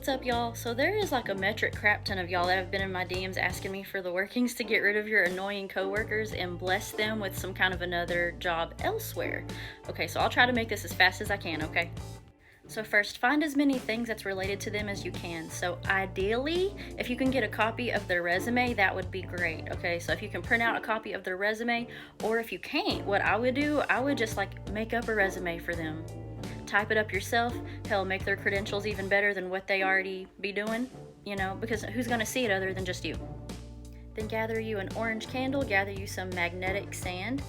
What's up, y'all? So there is like a metric crap ton of y'all that have been in my DMs asking me for the workings to get rid of your annoying coworkers and bless them with some kind of another job elsewhere. Okay, so I'll try to make this as fast as I can, okay? So first, find as many things that's related to them as you can. So ideally, if you can get a copy of their resume, that would be great, okay? So if you can print out a copy of their resume, or if you can't, what I would do, I would just like make up a resume for them. Type it up yourself, hell, make their credentials even better than what they already be doing, you know, because who's gonna see it other than just you? Then gather you an orange candle, gather you some magnetic sand,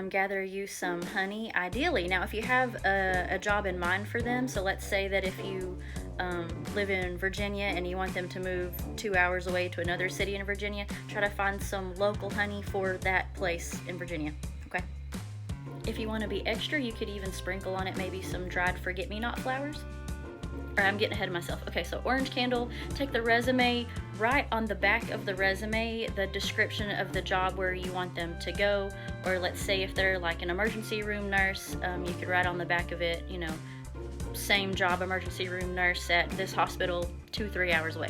gather you some honey, ideally. Now, if you have a job in mind for them, so let's say that if you live in Virginia and you want them to move 2 hours away to another city in Virginia, try to find some local honey for that place in Virginia, okay? If you want to be extra, you could even sprinkle on it maybe some dried forget-me-not flowers. Or I'm getting ahead of myself. Okay, so orange candle, take the resume, write on the back of the resume the description of the job where you want them to go. Or let's say if they're like an emergency room nurse, you could write on the back of it, you know, same job, emergency room nurse at this hospital 2-3 hours away.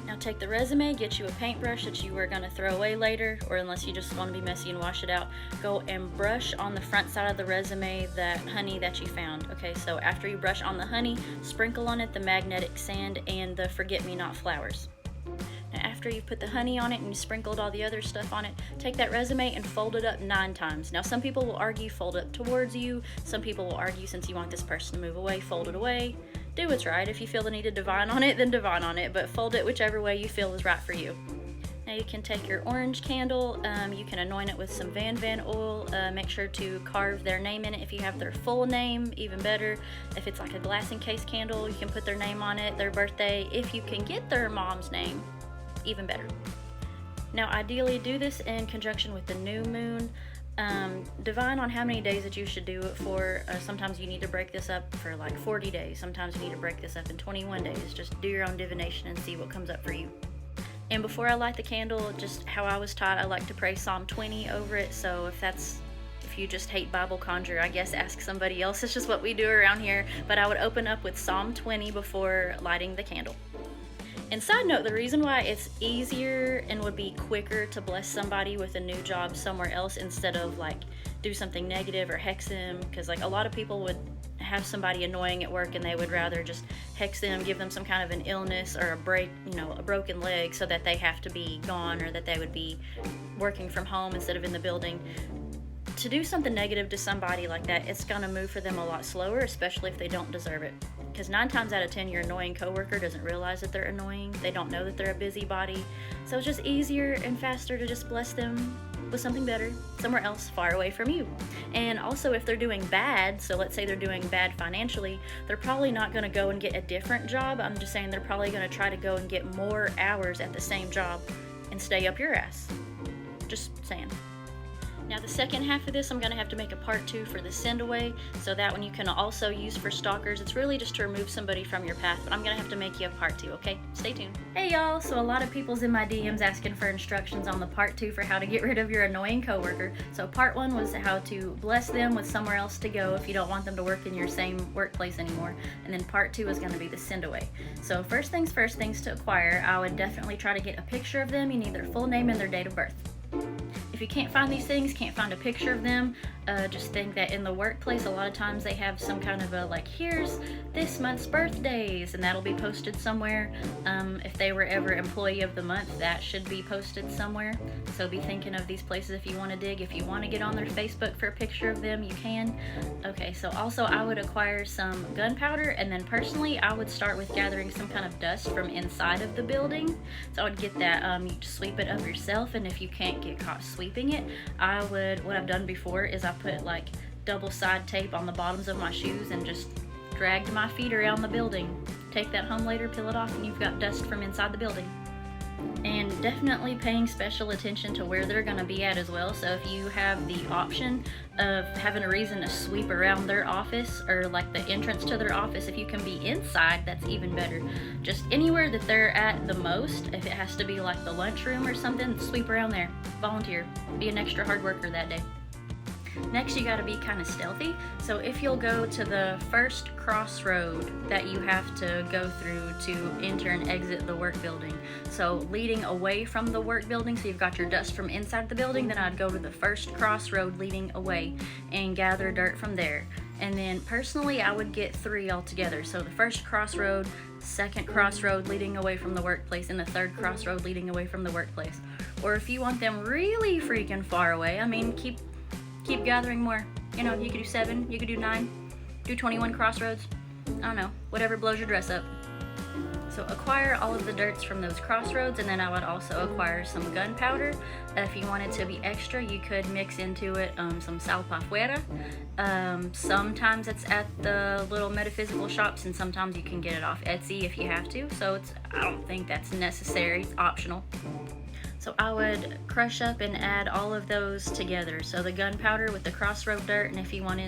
Now take the resume, get you a paintbrush that you were going to throw away later, or unless you just want to be messy and wash it out, go and brush on the front side of the resume that honey that you found. Okay, so after you brush on the honey, sprinkle on it the magnetic sand and the forget-me-not flowers. Now after you've put the honey on it and you sprinkled all the other stuff on it, take that resume and fold it up 9 times. Now some people will argue fold it towards you, some people will argue since you want this person to move away, fold it away. Do what's right. If you feel the need to divine on it, then divine on it, but fold it whichever way you feel is right for you. Now you can take your orange candle, you can anoint it with some Van oil, make sure to carve their name in it. If you have their full name, even better. If it's like a glass encased candle, you can put their name on it, their birthday. If you can get their mom's name, even better. Now ideally do this in conjunction with the new moon. Divine on how many days that you should do it for. Sometimes you need to break this up for like 40 days. Sometimes you need to break this up in 21 days. Just do your own divination and see what comes up for you. And before I light the candle, just how I was taught, I like to pray Psalm 20 over it. So if you just hate Bible conjure, I guess ask somebody else. It's just what we do around here. But I would open up with Psalm 20 before lighting the candle. And side note, the reason why it's easier and would be quicker to bless somebody with a new job somewhere else instead of like do something negative or hex them, because like a lot of people would have somebody annoying at work and they would rather just hex them, give them some kind of an illness or a broken leg so that they have to be gone, or that they would be working from home instead of in the building. To do something negative to somebody like that, it's gonna move for them a lot slower, especially if they don't deserve it. Because 9 times out of 10, your annoying coworker doesn't realize that they're annoying. They don't know that they're a busybody. So it's just easier and faster to just bless them with something better, somewhere else, far away from you. And also if they're doing bad, so let's say they're doing bad financially, they're probably not gonna go and get a different job. I'm just saying they're probably gonna try to go and get more hours at the same job and stay up your ass. Just saying. Now the second half of this, I'm going to have to make a part 2 for the send away, so that one you can also use for stalkers. It's really just to remove somebody from your path, but I'm going to have to make you a part 2, okay? Stay tuned. Hey y'all, so a lot of people's in my DMs asking for instructions on the part 2 for how to get rid of your annoying coworker. So part 1 was how to bless them with somewhere else to go if you don't want them to work in your same workplace anymore. And then part 2 is going to be the send away. So first things to acquire, I would definitely try to get a picture of them. You need their full name and their date of birth. If you can't find these things, can't find a picture of them, just think that in the workplace, a lot of times they have some kind of a like, here's this month's birthdays, and that'll be posted somewhere. If they were ever employee of the month, that should be posted somewhere. So be thinking of these places if you want to dig. If you want to get on their Facebook for a picture of them, you can. Okay, so also I would acquire some gunpowder, and then personally I would start with gathering some kind of dust from inside of the building. So I would get that, you just sweep it up yourself, and if you can't get caught sweeping it, what I've done before is I put like double side tape on the bottoms of my shoes and just dragged my feet around the building. Take that home later, peel it off, and you've got dust from inside the building. And definitely paying special attention to where they're going to be at as well. So if you have the option of having a reason to sweep around their office, or like the entrance to their office, if you can be inside, that's even better. Just anywhere that they're at the most. If it has to be like the lunchroom or something, sweep around there. Volunteer. Be an extra hard worker that day. Next, you gotta be kind of stealthy. So if you'll go to the first crossroad that you have to go through to enter and exit the work building. So leading away from the work building, so you've got your dust from inside the building, then I'd go to the first crossroad leading away and gather dirt from there. And then personally, I would get 3 altogether. So the first crossroad, second crossroad leading away from the workplace, and the third crossroad leading away from the workplace. Or if you want them really freaking far away, I mean, keep gathering more. You know, you could do 7, you could do 9, do 21 crossroads. I don't know, whatever blows your dress up. So acquire all of the dirts from those crossroads, and then I would also acquire some gunpowder. If you wanted to be extra, you could mix into it some sal pa fuera. Sometimes it's at the little metaphysical shops, and sometimes you can get it off Etsy if you have to. So I don't think that's necessary, it's optional. So I would crush up and add all of those together. So the gunpowder with the crossroad dirt, and if you want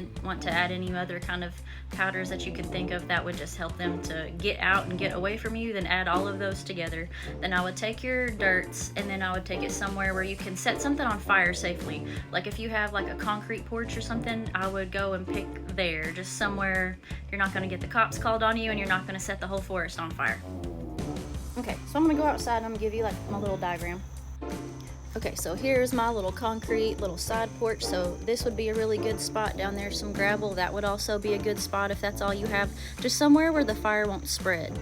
to add any other kind of powders that you could think of that would just help them to get out and get away from you, then add all of those together. Then I would take your dirts, and then I would take it somewhere where you can set something on fire safely. Like if you have like a concrete porch or something, I would go and pick there, just somewhere you're not gonna get the cops called on you and you're not gonna set the whole forest on fire. Okay, so I'm gonna go outside and I'm gonna give you like my little diagram. Okay, so here's my little concrete little side porch. So this would be a really good spot. Down there, some gravel. That would also be a good spot if that's all you have. Just somewhere where the fire won't spread.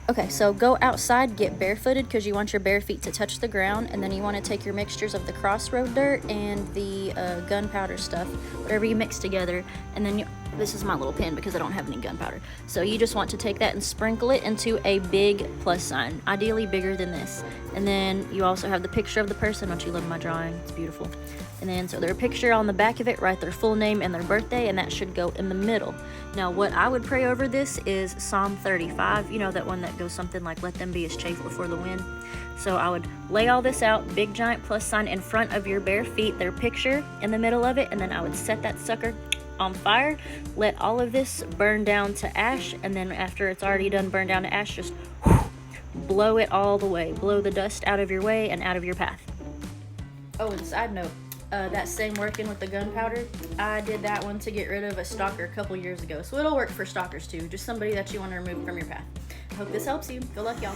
Okay, so go outside, get barefooted because you want your bare feet to touch the ground, and then you want to take your mixtures of the crossroad dirt and the gunpowder stuff, whatever you mix together, and then this is my little pen because I don't have any gunpowder. So you just want to take that and sprinkle it into a big plus sign, ideally bigger than this. And then you also have the picture of the person. Don't you love my drawing? It's beautiful. And then so their picture on the back of it, write their full name and their birthday, and that should go in the middle. Now what I would pray over this is Psalm 35, you know, that one that goes something like, let them be as chaff before the wind. So I would lay all this out, big giant plus sign in front of your bare feet, their picture in the middle of it, and then I would set that sucker on fire, let all of this burn down to ash, and then after it's already done burn down to ash, just blow it all the way. Blow the dust out of your way and out of your path. Oh, and side note, that same working with the gunpowder, I did that one to get rid of a stalker a couple years ago. So it'll work for stalkers too, just somebody that you want to remove from your path. I hope this helps you. Good luck, y'all.